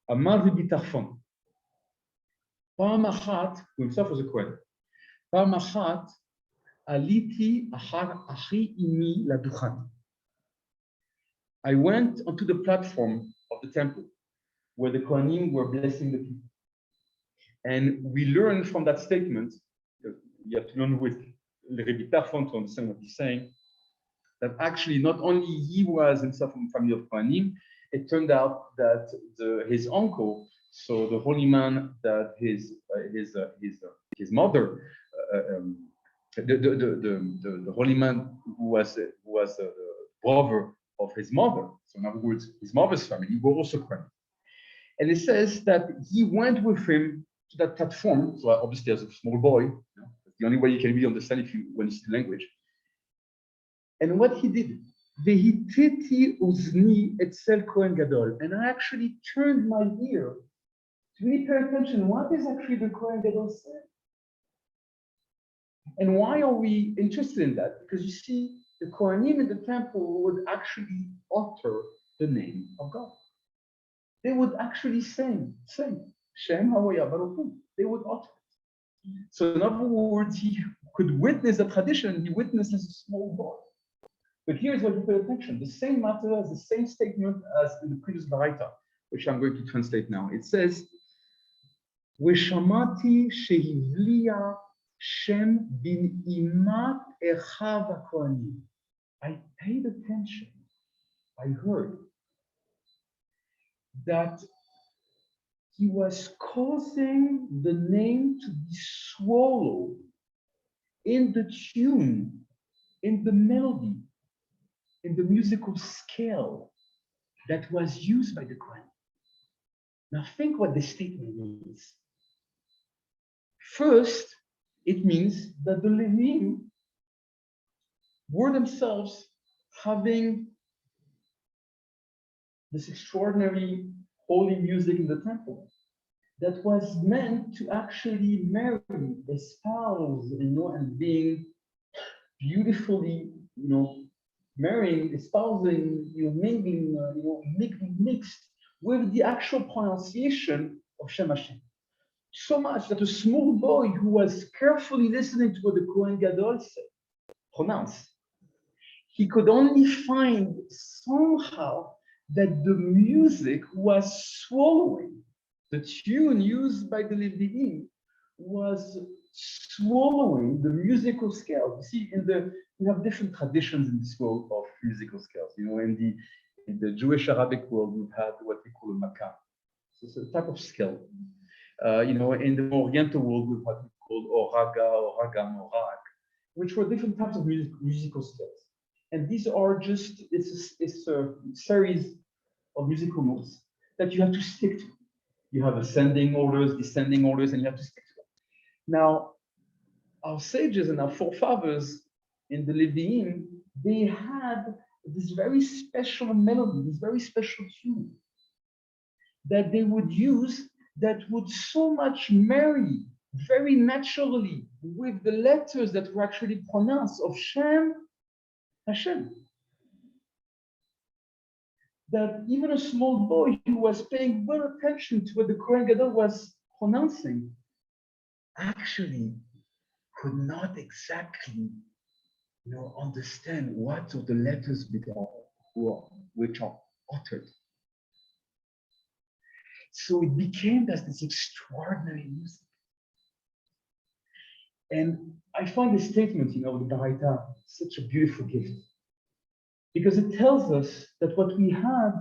Amar Rabbi Tarfon. פעם אחת, הוא himself was a Kohen. פעם אחת, עליתי אחר אחי אמי לדוכן. I went onto the platform of the temple where the Kohanim were blessing the people. And we learn from that statement, you have to learn with Rabbi Tarfon to understand what he's saying, that actually not only he was himself from the family of Kohanim, it turned out that his uncle, so the holy man that his mother, the holy man who was the brother of his mother. So in other words, his mother's family were also Kohanim. And it says that he went with him to that platform. So obviously, as a small boy, that's the only way you can really understand when you see the language. And what he did, Vehititi uzni etzel Kohen Gadol, and I actually turned my ear to really pay attention. What is actually the Kohen Gadol saying? And why are we interested in that? Because you see, the Kohanim in the temple would actually utter the name of God. They would actually sing, Shem Havoyah Baruch Hu. They would utter it. So in other words, he could witness a tradition. He witnessed as a small boy. But here's what you pay attention. The same matter as the same statement as in the previous Baraita, which I'm going to translate now. It says, Veshamati shehivliya Shem bin imat echav hakohanim. I paid attention. I heard that he was causing the name to be swallowed in the tune, in the melody, in the musical scale that was used by the Kohen. Now think what this statement means. First, it means that the Levim were themselves having this extraordinary holy music in the temple that was meant to actually marry, espouse, and being beautifully, marrying, espousing, mingling, mixed with the actual pronunciation of Shem Hashem. So much that a small boy who was carefully listening to what the Kohen Gadol said, pronounced, he could only find somehow that the music was swallowing. The tune used by the Leviim was swallowing the musical scale. You see, we have different traditions in this world of musical scales. In the Jewish Arabic world, we've had what we call a Macabbi. So it's a type of scale. In the Oriental world, we've had what we call Oraga, Oragam, Orak, which were different types of musical scales. And these are it's a series of musical notes that you have to stick to. You have ascending orders, descending orders, and you have to stick to them. Now, our sages and our forefathers in the Leviim, they had this very special melody, this very special tune that they would use that would so much marry very naturally with the letters that were actually pronounced of Shem Hashem. That even a small boy who was paying well attention to what the Kohen Gadol was pronouncing actually could not exactly understand what are the letters which are uttered. So it became this extraordinary music. And I find this statement, the Baraita, such a beautiful gift. Because it tells us that what we had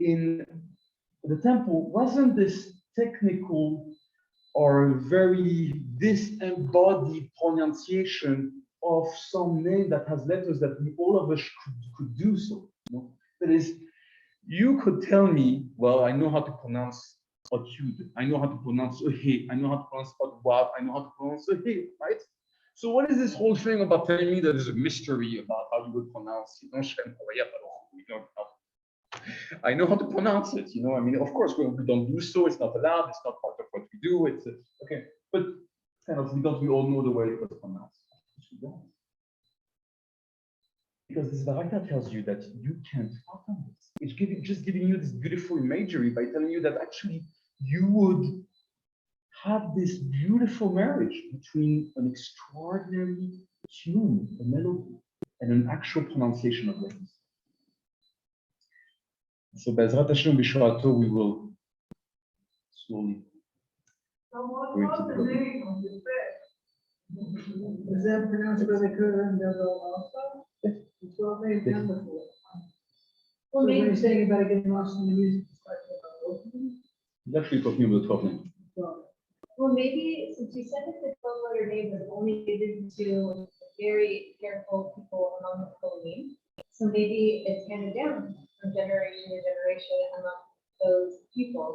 in the temple wasn't this technical or very disembodied pronunciation of some name that has letters that all of us could do so. That is, you could tell me, well, I know how to pronounce a Yud, I know how to pronounce a He, I know how to pronounce a Wav, I know how to pronounce a He, right? So what is this whole thing about telling me that there's a mystery about how you would pronounce, Shem Havoyah Baruch Hu? We don't know. I know how to pronounce it, of course, we don't do so, it's not allowed, it's not part of what we do, it's okay, but we all know the way it was pronounced. We don't. Because this Baraita tells you that you can't fathom this. It's just giving you this beautiful imagery by telling you that actually you would have this beautiful marriage between an extraordinary tune, a melody, and an actual pronunciation of letters. So Bezrat Hashem B'Shoato, we will slowly. So what was the name of the fish? Is that pronounced by the Kohen Gadol also? Yes. It's what they've done before. Well, So when maybe, you're saying about getting lost in the music, it's like about opening. He's actually talking about the 12 names. Well, maybe since you said that the 12-letter name was only given to very careful people among the Kohanim, so maybe it's kind of people,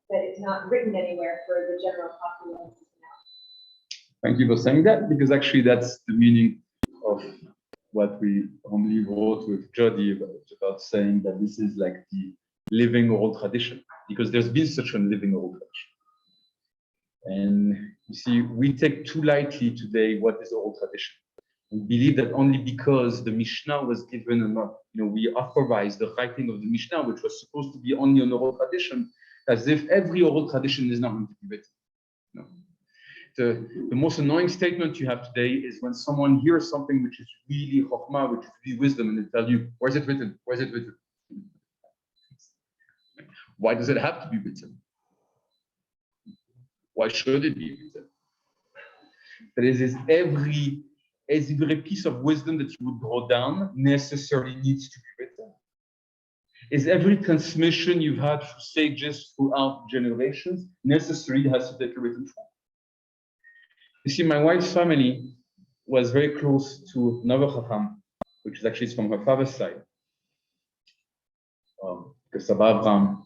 that it's not written anywhere for the general populace. Thank you for saying that, because actually that's the meaning of what we only wrote with Judy about saying that this is like the living oral tradition, because there's been such a living oral tradition. And you see, we take too lightly today what is oral tradition. We believe that only because the Mishnah was given, we authorized the writing of the Mishnah, which was supposed to be only an oral tradition, as if every oral tradition is not going to be written. No. The most annoying statement you have today is when someone hears something which is really chokhmah, which is really wisdom, and they tell you, where is it written? Where is it written? Why does it have to be written? Why should it be written? That is, every piece of wisdom that you would draw down necessarily needs to be written. Is every transmission you've had through sages throughout generations necessarily has to take a written form? You see, my wife's family was very close to another Chacham, which is actually from her father's side. Because Saba Avraham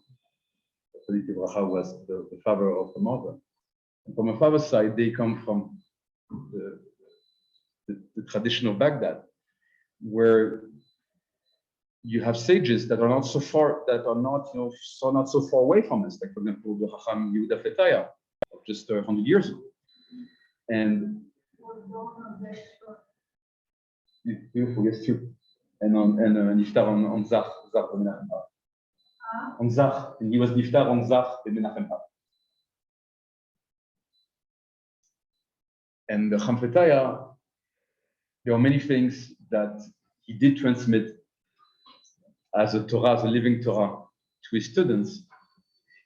was the father of the mother. And from her father's side, they come from the tradition of Baghdad, where you have sages that are not so far, that are not, not so far away from us. Like, for example, the Chacham Yehuda Fetaya, just 100 years ago. And beautiful, yes, too. And Niftar on Zach Menachem. On Zach, and he was Niftar on Zach Menachem. And the Champetaya, there are many things that he did transmit as a Torah, as a living Torah, to his students.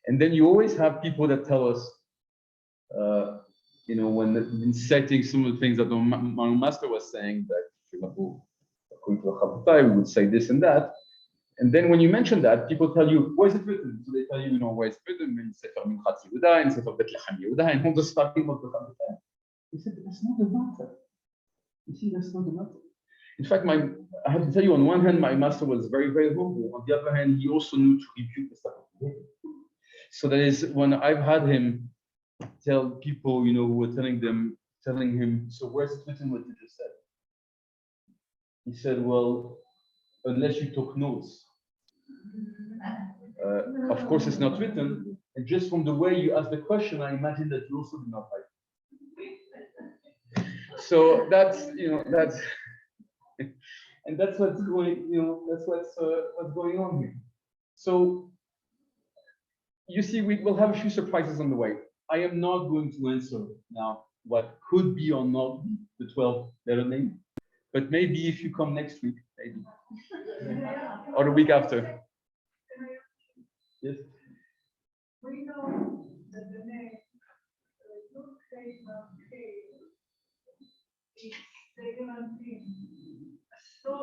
And then you always have people that tell us, when citing some of the things that my master was saying, that, for example, according to the Champetaya, we would say this and that. And then when you mention that, people tell you, where is it written? So they tell you, where it's written in Sefer Minchat Yehuda, in Sefer Bet Lechem Yehuda, and all the starting of the Champetaya. He said, that's not the matter. You see, that's not the matter. In fact, I have to tell you, on one hand, my master was very, very humble. On the other hand, he also knew to rebuke the stuff. So that is when I've had him tell people, who were telling him, so where's it written what you just said? He said, well, unless you took notes. Of course, it's not written. And just from the way you asked the question, I imagine that you also did not write. So that's and that's what's going, that's what's going on here. So you see, we will have a few surprises on the way. I am not going to answer now what could be or not be the 12-letter name, but maybe if you come next week, maybe, or the week after. Yes. We know that the name so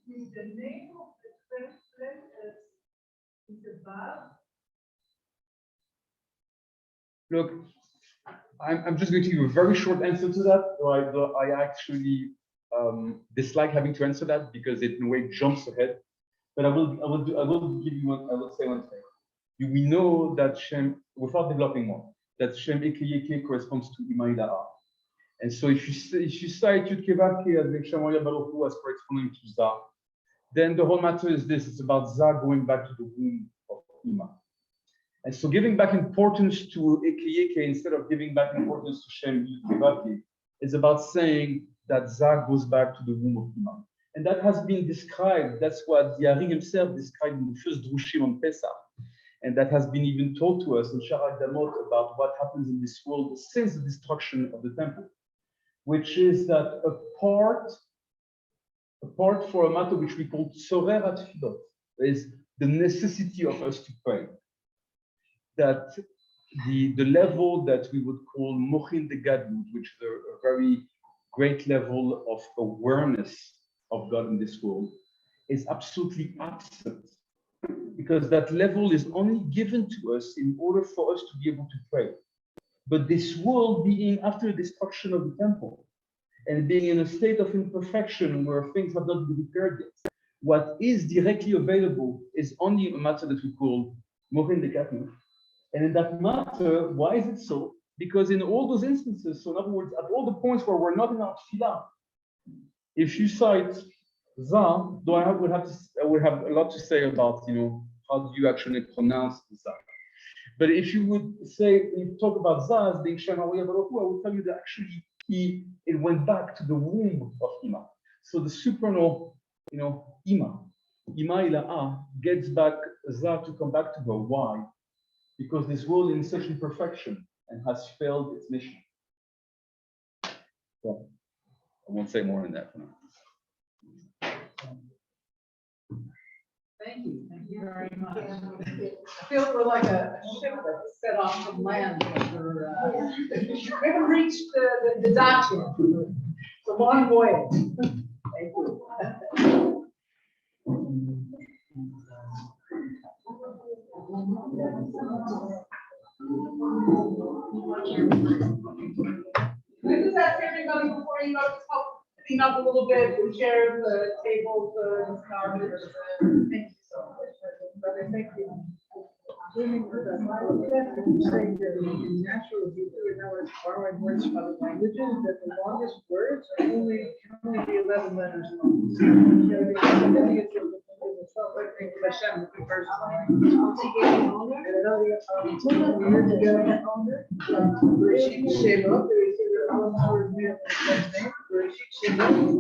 is the name of the first letter is above. Look, I'm just going to give you a very short answer to that. I actually dislike having to answer that because it in a way jumps ahead. But I will give you one. I will say one thing. We know that Shem, without developing more, that Shem Ekeyeke corresponds to Imaïda'a. And so if you cite Yud Kevake as Yermiyahu Baruch Hu as corresponding to Zah, then the whole matter is this: it's about Zah going back to the womb of Ima. And so giving back importance to Ekeyeke instead of giving back importance to Shem Yud Kevake is about saying that Zah goes back to the womb of Ima. And that has been described, that's what the Ari himself described in the first Drushim on Pesach. And that has been even told to us in Sharak Damot about what happens in this world since the destruction of the temple, which is that apart for a matter which we call Tzorer HaTfilot, is the necessity of us to pray. That the level that we would call Mochin de Gadlut, which is a very great level of awareness of God in this world, is absolutely absent. Because that level is only given to us in order for us to be able to pray. But this world being after the destruction of the temple and being in a state of imperfection where things have not been repaired yet, what is directly available is only a matter that we call Morin de Gadlut, And in that matter, why is it so? Because in all those instances, so in other words, at all the points where we're not in our tefillah, if you cite za, though I would have a lot to say about, how do you actually pronounce za. But if you would say, you talk about za as being Shem HaRuach Baruch Hu, I would tell you that actually it went back to the womb of Ima. So the supernal, Ima Ila'a gets back za to come back to her. Why? Because this world is in such imperfection and has failed its mission. So I won't say more than that for now. Thank you very much. I feel we're like a ship that's set off from land, but we haven't reached the dock yet. It's a long voyage. Thank you. Can I just ask everybody before you go, just help clean up a little bit, the chairs, the tables, the carpets. Thank you so much. Brother, thank you. Saying that in natural Hebrew, in other words, borrowing words from other languages, that the longest words are only 11 letters long. So, it's a thing for Hashem, the first language. And another, 2 years ago, Rechov Yerushalayim, they said that all the words we have the first name, Rechov Yerushalayim.